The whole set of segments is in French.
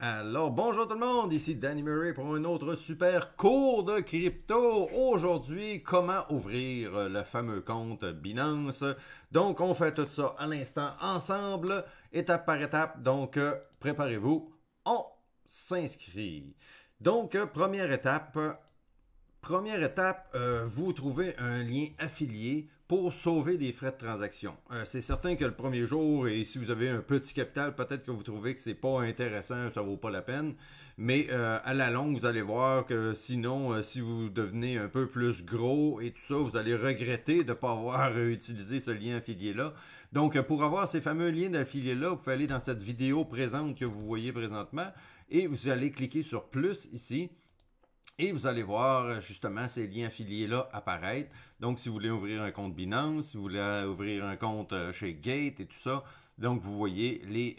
Alors, bonjour tout le monde, ici Danny Murray pour un autre super cours de crypto. Aujourd'hui, comment ouvrir le fameux compte Binance. Donc, on fait tout ça à l'instant ensemble, étape par étape. Donc, préparez-vous, on s'inscrit. Donc, première étape, vous trouvez un lien affilié pour sauver des frais de transaction. C'est certain que le premier jour, et si vous avez un petit capital, peut-être que vous trouvez que c'est pas intéressant, ça vaut pas la peine. Mais à la longue, vous allez voir que sinon, si vous devenez un peu plus gros et tout ça, vous allez regretter de ne pas avoir utilisé ce lien affilié-là. Donc, pour avoir ces fameux liens d'affilié-là, vous pouvez aller dans cette vidéo présente que vous voyez présentement et vous allez cliquer sur plus ici. Et vous allez voir justement ces liens affiliés-là apparaître. Donc, si vous voulez ouvrir un compte Binance, si vous voulez ouvrir un compte chez Gate et tout ça, donc vous voyez les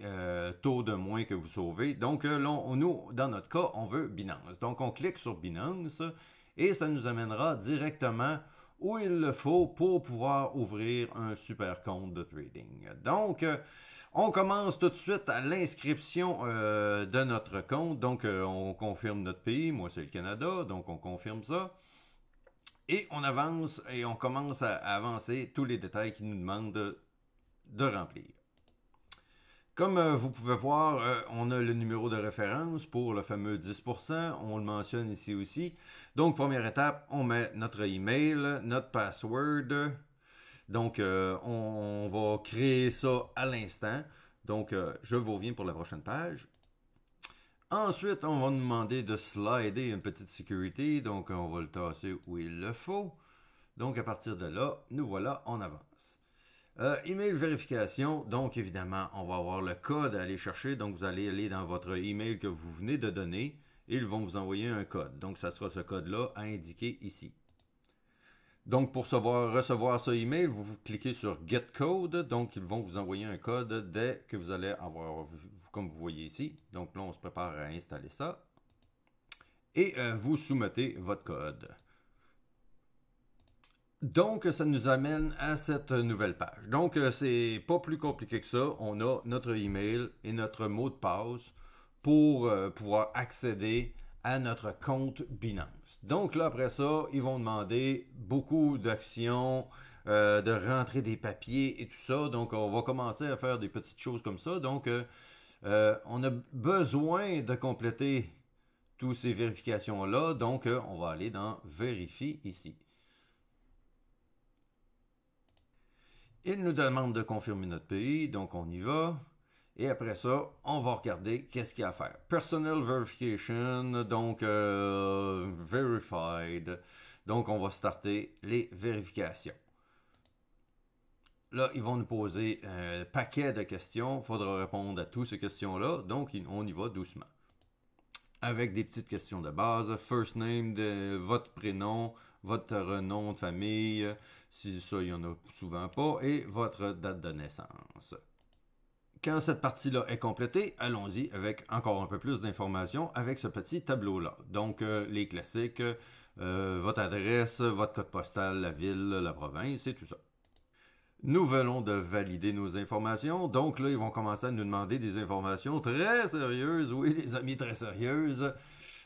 taux de moins que vous sauvez. Donc, là, nous, dans notre cas, on veut Binance. Donc, on clique sur Binance et ça nous amènera directement où il le faut pour pouvoir ouvrir un super compte de trading. Donc, on commence tout de suite à l'inscription de notre compte. Donc, on confirme notre pays. Moi, c'est le Canada. Donc, on confirme ça. Et on avance et on commence à avancer tous les détails qu'il nous demande de remplir. Comme vous pouvez voir, on a le numéro de référence pour le fameux 10%. On le mentionne ici aussi. Donc, première étape, on met notre email, notre password. Donc, on va créer ça à l'instant. Donc, je vous reviens pour la prochaine page. Ensuite, on va nous demander de slider une petite sécurité. Donc, on va le tasser où il le faut. Donc, à partir de là, nous voilà, on avance. Email vérification. Donc, évidemment, on va avoir le code à aller chercher. Donc, vous allez aller dans votre email que vous venez de donner et ils vont vous envoyer un code. Donc, ça sera ce code-là à indiquer ici. Donc, pour recevoir ce email, vous cliquez sur Get Code. Donc, ils vont vous envoyer un code dès que vous allez avoir, comme vous voyez ici. Donc, là, on se prépare à installer ça. Et vous soumettez votre code. Donc, ça nous amène à cette nouvelle page. Donc, c'est pas plus compliqué que ça. On a notre email et notre mot de passe pour pouvoir accéder à notre compte Binance. Donc là, après ça, ils vont demander beaucoup d'actions, de rentrer des papiers et tout ça. Donc, on va commencer à faire des petites choses comme ça. Donc, on a besoin de compléter toutes ces vérifications-là. Donc, on va aller dans Vérifie ici. Il nous demande de confirmer notre pays, donc on y va. Et après ça, on va regarder qu'est-ce qu'il y a à faire. Personal Verification, donc Verified. Donc, on va starter les vérifications. Là, ils vont nous poser un paquet de questions. Il faudra répondre à toutes ces questions-là. Donc, on y va doucement. Avec des petites questions de base. First name, votre prénom, votre nom de famille. Si ça, il n'y en a souvent pas. Et votre date de naissance. Quand cette partie-là est complétée, allons-y avec encore un peu plus d'informations avec ce petit tableau-là. Donc, les classiques, votre adresse, votre code postal, la ville, la province et tout ça. Nous venons de valider nos informations. Donc là, ils vont commencer à nous demander des informations très sérieuses. Oui, les amis, très sérieuses.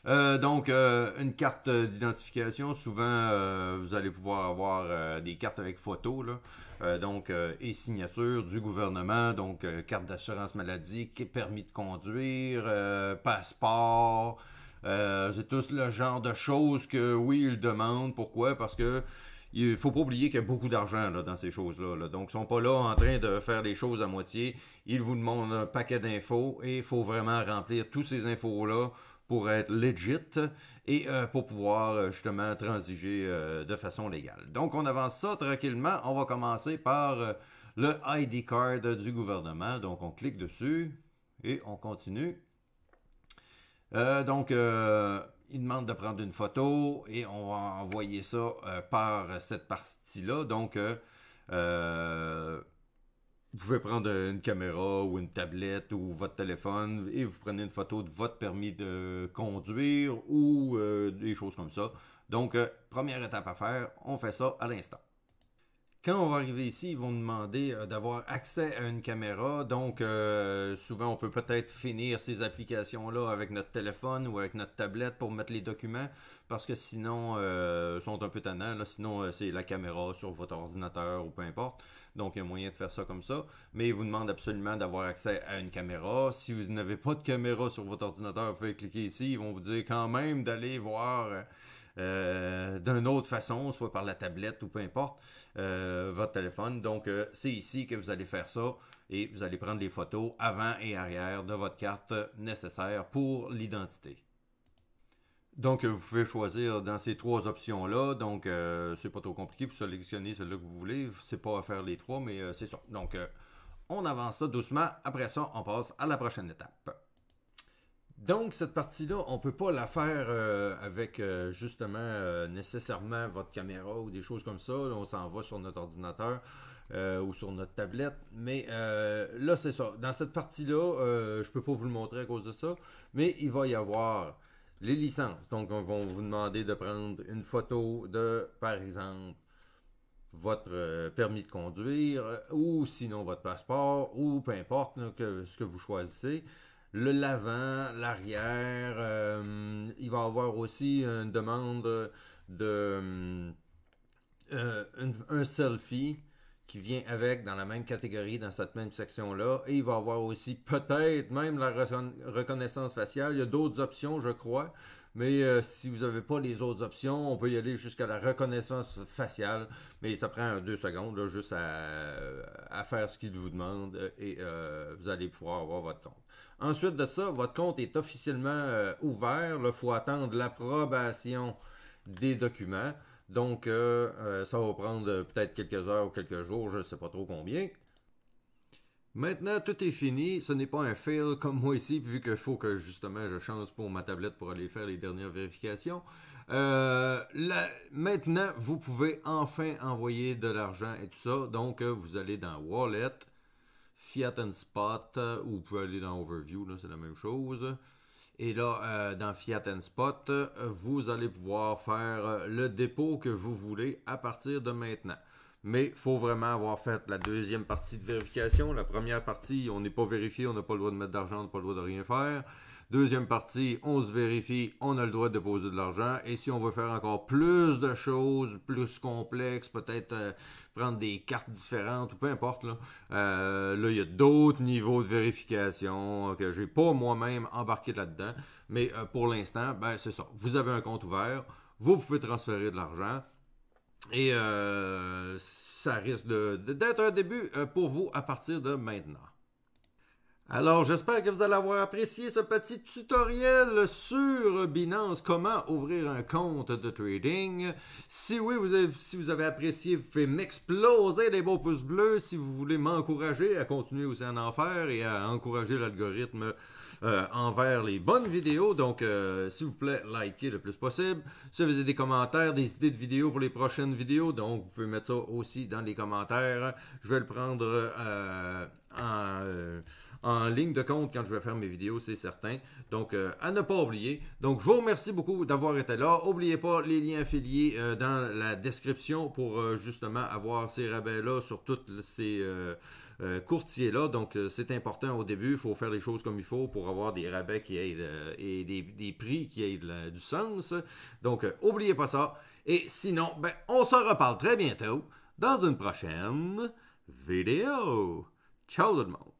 Donc, une carte d'identification, souvent, vous allez pouvoir avoir des cartes avec photo, là. Donc, et signature du gouvernement, donc carte d'assurance maladie, permis de conduire, passeport. C'est tout le genre de choses que, oui, ils demandent. Pourquoi? Parce que il ne faut pas oublier qu'il y a beaucoup d'argent là, dans ces choses-là. Là. Donc, ils ne sont pas là en train de faire les choses à moitié. Ils vous demandent un paquet d'infos et il faut vraiment remplir toutes ces infos-là pour être legit et pour pouvoir justement transiger de façon légale. Donc, on avance ça tranquillement. On va commencer par le ID card du gouvernement. Donc, on clique dessus et on continue. Donc, il demande de prendre une photo et on va envoyer ça par cette partie-là. Donc, vous pouvez prendre une caméra ou une tablette ou votre téléphone et vous prenez une photo de votre permis de conduire ou des choses comme ça. Donc, première étape à faire, on fait ça à l'instant. Quand on va arriver ici, ils vont nous demander d'avoir accès à une caméra. Donc, souvent, on peut peut-être finir ces applications-là avec notre téléphone ou avec notre tablette pour mettre les documents. Parce que sinon, ils sont un peu tannants. Là. Sinon, c'est la caméra sur votre ordinateur ou peu importe. Donc, il y a moyen de faire ça comme ça. Mais ils vous demandent absolument d'avoir accès à une caméra. Si vous n'avez pas de caméra sur votre ordinateur, vous pouvez cliquer ici. Ils vont vous dire quand même d'aller voir d'une autre façon, soit par la tablette ou peu importe, votre téléphone. Donc, c'est ici que vous allez faire ça et vous allez prendre les photos avant et arrière de votre carte nécessaire pour l'identité. Donc, vous pouvez choisir dans ces trois options-là. Donc, c'est pas trop compliqué. Vous sélectionnez celle-là que vous voulez. C'est pas à faire les trois, mais c'est ça. Donc, on avance ça doucement. Après ça, on passe à la prochaine étape. Donc, cette partie-là, on ne peut pas la faire avec justement nécessairement votre caméra ou des choses comme ça. Là, on s'en va sur notre ordinateur ou sur notre tablette. Mais là, c'est ça. Dans cette partie-là, je ne peux pas vous le montrer à cause de ça. Mais il va y avoir les licences. Donc, on va vous demander de prendre une photo de, par exemple, votre permis de conduire ou sinon votre passeport ou peu importe là, ce que vous choisissez. Le l'avant, l'arrière, il va y avoir aussi une demande de un selfie qui vient avec dans la même catégorie, dans cette même section-là. Et il va y avoir aussi peut-être même la reconnaissance faciale. Il y a d'autres options, je crois. Mais si vous n'avez pas les autres options, on peut y aller jusqu'à la reconnaissance faciale. Mais ça prend 2 secondes là, juste à faire ce qu'il vous demande et vous allez pouvoir avoir votre compte. Ensuite de ça, votre compte est officiellement ouvert. Il faut attendre l'approbation des documents. Donc, ça va prendre peut-être quelques heures ou quelques jours, je ne sais pas trop combien. Maintenant, tout est fini. Ce n'est pas un fail comme moi ici, vu qu'il faut que justement je change pour ma tablette pour aller faire les dernières vérifications. Maintenant, vous pouvez enfin envoyer de l'argent et tout ça. Donc, vous allez dans Wallet, Fiat and Spot, ou vous pouvez aller dans Overview, c'est la même chose. Et là, dans Fiat and Spot, vous allez pouvoir faire le dépôt que vous voulez à partir de maintenant. Mais il faut vraiment avoir fait la deuxième partie de vérification. La première partie, on n'est pas vérifié, on n'a pas le droit de mettre d'argent, on n'a pas le droit de rien faire. Deuxième partie, on se vérifie, on a le droit de déposer de l'argent. Et si on veut faire encore plus de choses, plus complexes, peut-être prendre des cartes différentes ou peu importe, là, il y a d'autres niveaux de vérification que je n'ai pas moi-même embarqué là-dedans. Mais pour l'instant, ben, c'est ça. Vous avez un compte ouvert, vous pouvez transférer de l'argent. Et ça risque d'être un début pour vous à partir de maintenant. Alors, j'espère que vous allez avoir apprécié ce petit tutoriel sur Binance, comment ouvrir un compte de trading. Si oui, si vous avez apprécié, vous pouvez m'exploser des beaux pouces bleus si vous voulez m'encourager à continuer aussi à en faire et à encourager l'algorithme envers les bonnes vidéos. Donc, s'il vous plaît, likez le plus possible. Si vous avez des commentaires, des idées de vidéos pour les prochaines vidéos, donc vous pouvez mettre ça aussi dans les commentaires. Je vais le prendre en ligne de compte quand je vais faire mes vidéos, c'est certain. Donc, à ne pas oublier. Donc, je vous remercie beaucoup d'avoir été là. N'oubliez pas les liens affiliés dans la description pour justement avoir ces rabais-là sur tous ces courtiers-là. Donc, c'est important au début. Il faut faire les choses comme il faut pour avoir des rabais qui aident et des prix qui aident du sens. Donc, n'oubliez pas ça. Et sinon, ben, on se reparle très bientôt dans une prochaine vidéo. Ciao tout le monde!